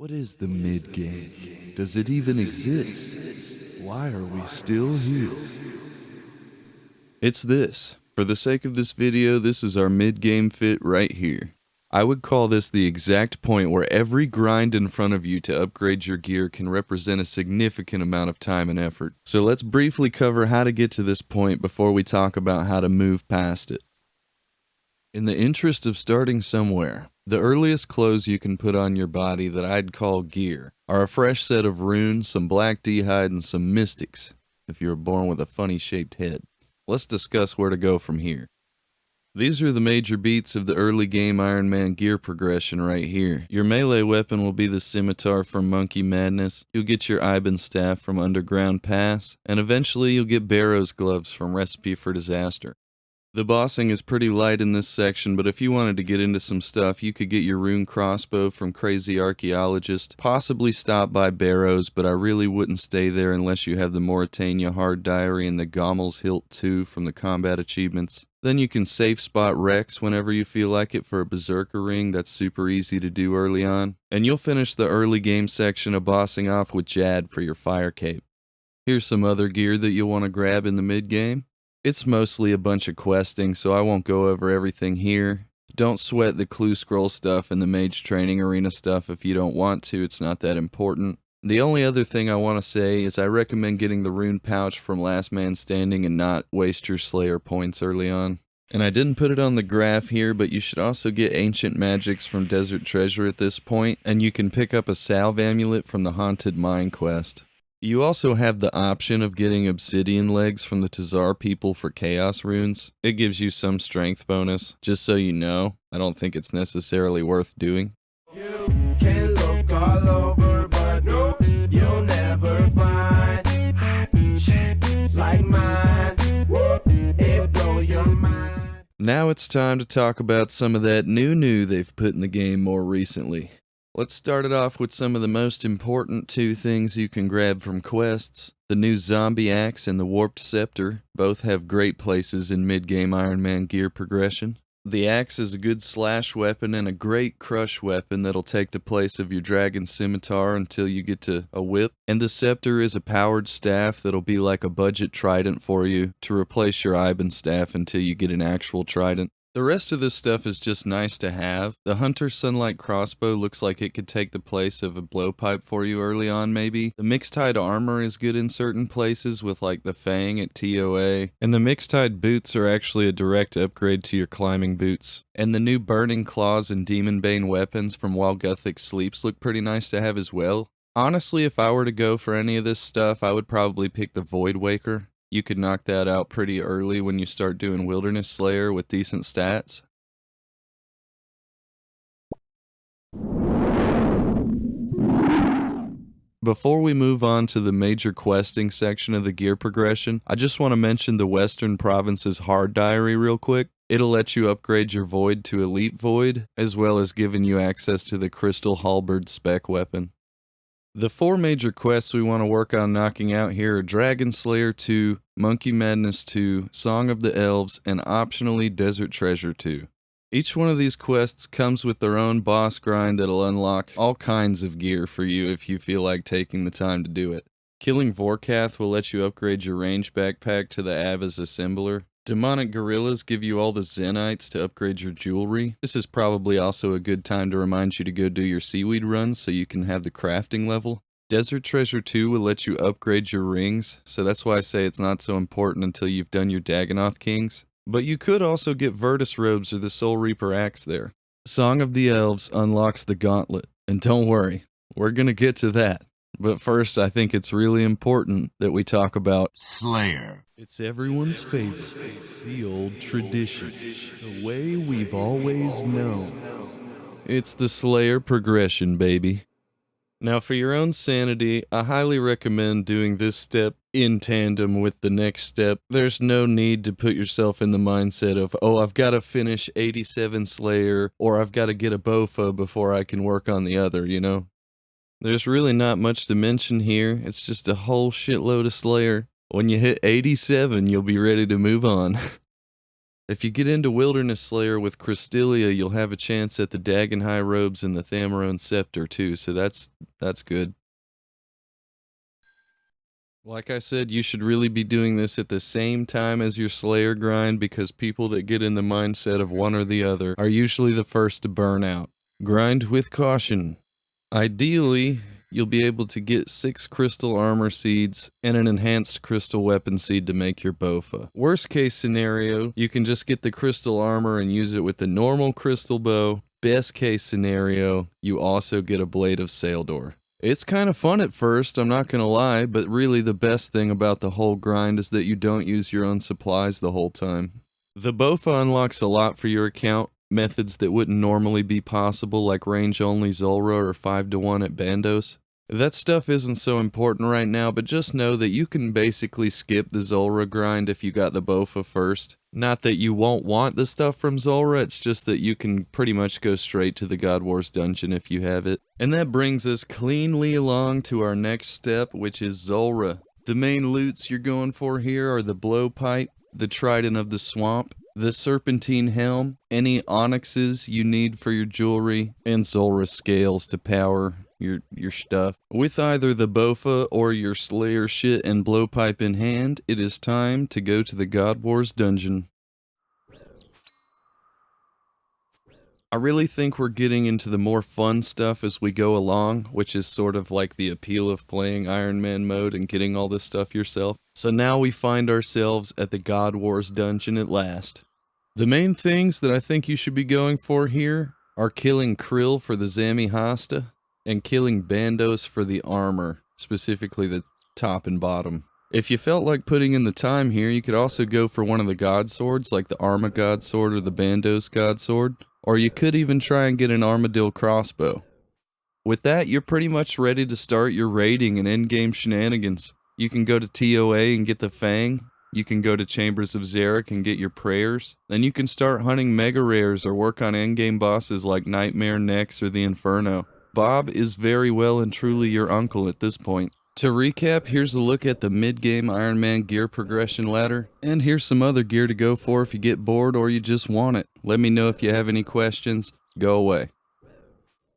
What is the mid-game? Does it even exist? Why are we still here? It's this. For the sake of this video, this is our mid-game fit right here. I would call this the exact point where every grind in front of you to upgrade your gear can represent a significant amount of time and effort. So let's briefly cover how to get to this point before we talk about how to move past it. In the interest of starting somewhere, the earliest clothes you can put on your body that I'd call gear are a fresh set of runes, some black d'hide, and some mystics, if you were born with a funny shaped head. Let's discuss where to go from here. These are the major beats of the early game Ironman gear progression right here. Your melee weapon will be the scimitar from Monkey Madness, you'll get your Iben staff from Underground Pass, and eventually you'll get Barrow's gloves from Recipe for Disaster. The bossing is pretty light in this section, but if you wanted to get into some stuff, you could get your rune crossbow from Crazy Archaeologist, possibly stop by Barrows, but I really wouldn't stay there unless you have the Mauritania Hard Diary and the Gommel's Hilt 2 from the combat achievements. Then you can safe spot Rex whenever you feel like it for a Berserker ring. That's super easy to do early on. And you'll finish the early game section of bossing off with Jad for your fire cape. Here's some other gear that you'll want to grab in the mid game. It's mostly a bunch of questing, so I won't go over everything here. Don't sweat the clue scroll stuff and the mage training arena stuff if you don't want to, it's not that important. The only other thing I want to say is I recommend getting the rune pouch from Last Man Standing and not waste your Slayer points early on. And I didn't put it on the graph here, but you should also get Ancient Magics from Desert Treasure at this point, and you can pick up a Salve Amulet from the Haunted Mine quest. You also have the option of getting obsidian legs from the Tazar people for chaos runes. It gives you some strength bonus, just so you know. I don't think it's necessarily worth doing. You can look all over, but no, you'll never find hot shit like mine. Whoop, it blow your mind. Now it's time to talk about some of that new they've put in the game more recently. Let's start it off with some of the most important two things you can grab from quests. The new Zombie Axe and the Warped Scepter both have great places in mid-game Ironman gear progression. The axe is a good slash weapon and a great crush weapon that'll take the place of your Dragon Scimitar until you get to a whip. And the Scepter is a powered staff that'll be like a budget trident for you to replace your Iben staff until you get an actual trident. The rest of this stuff is just nice to have. The Hunter Sunlight Crossbow looks like it could take the place of a blowpipe for you early on maybe. The Mixed-Tide Armor is good in certain places with like the Fang at TOA. And the Mixed-Tide Boots are actually a direct upgrade to your climbing boots. And the new Burning Claws and Demonbane weapons from While Guthic Sleeps look pretty nice to have as well. Honestly, if I were to go for any of this stuff, I would probably pick the Void Waker. You could knock that out pretty early when you start doing Wilderness Slayer with decent stats. Before we move on to the major questing section of the gear progression, I just want to mention the Western Province's Hard Diary real quick. It'll let you upgrade your Void to Elite Void, as well as giving you access to the Crystal Halberd spec weapon. The four major quests we want to work on knocking out here are Dragon Slayer 2, Monkey Madness 2, Song of the Elves, and optionally Desert Treasure 2. Each one of these quests comes with their own boss grind that'll unlock all kinds of gear for you if you feel like taking the time to do it. Killing Vorkath will let you upgrade your range backpack to the Ava's Assembler. Demonic Gorillas give you all the Zenites to upgrade your jewelry. This is probably also a good time to remind you to go do your seaweed runs so you can have the crafting level. Desert Treasure 2 will let you upgrade your rings, so that's why I say it's not so important until you've done your Dagonoth Kings. But you could also get Virtus Robes or the Soul Reaper Axe there. Song of the Elves unlocks the Gauntlet, and don't worry, we're gonna get to that. But first, I think it's really important that we talk about Slayer. It's everyone's favorite, the old tradition, the way we've always known. It's the Slayer progression, baby. Now, for your own sanity, I highly recommend doing this step in tandem with the next step. There's no need to put yourself in the mindset of, oh, I've got to finish 87 Slayer, or I've got to get a Bofa before I can work on the other, you know? There's really not much to mention here. It's just a whole shitload of Slayer. When you hit 87, you'll be ready to move on. If you get into Wilderness Slayer with Krystilia, you'll have a chance at the Dagon High Robes and the Thamarone Scepter too, so that's good. Like I said, you should really be doing this at the same time as your Slayer grind, because people that get in the mindset of one or the other are usually the first to burn out. Grind with caution. Ideally, you'll be able to get 6 crystal armor seeds and an enhanced crystal weapon seed to make your Bofa. Worst case scenario, you can just get the crystal armor and use it with the normal crystal bow. Best case scenario, you also get a Blade of Saildor. It's kind of fun at first, I'm not gonna lie, but really the best thing about the whole grind is that you don't use your own supplies the whole time. The Bofa unlocks a lot for your account, methods that wouldn't normally be possible, like range-only Zulrah or 5-to-1 at Bandos. That stuff isn't so important right now, but just know that you can basically skip the Zulrah grind if you got the Bofa first. Not that you won't want the stuff from Zulrah, it's just that you can pretty much go straight to the God Wars dungeon if you have it. And that brings us cleanly along to our next step, which is Zulrah. The main loots you're going for here are the Blowpipe, the Trident of the Swamp, the Serpentine Helm, any onyxes you need for your jewelry, and Zulrah scales to power your stuff. With either the Bofa or your Slayer shit and Blowpipe in hand, it is time to go to the God Wars dungeon. I really think we're getting into the more fun stuff as we go along, which is sort of like the appeal of playing Ironman mode and getting all this stuff yourself. So now we find ourselves at the God Wars dungeon at last. The main things that I think you should be going for here are killing Krill for the Zami Hasta, and killing Bandos for the armor, specifically the top and bottom. If you felt like putting in the time here, you could also go for one of the God Swords, like the Arma God Sword or the Bandos God Sword, or you could even try and get an Armadillo crossbow. With that, you're pretty much ready to start your raiding and endgame shenanigans. You can go to TOA and get the Fang, you can go to Chambers of Zarek and get your prayers, then you can start hunting mega rares or work on endgame bosses like Nightmare, Nex, or the Inferno. Bob is very well and truly your uncle at this point. To recap, here's a look at the mid-game Ironman gear progression ladder, and here's some other gear to go for if you get bored or you just want it. Let me know if you have any questions. Go away.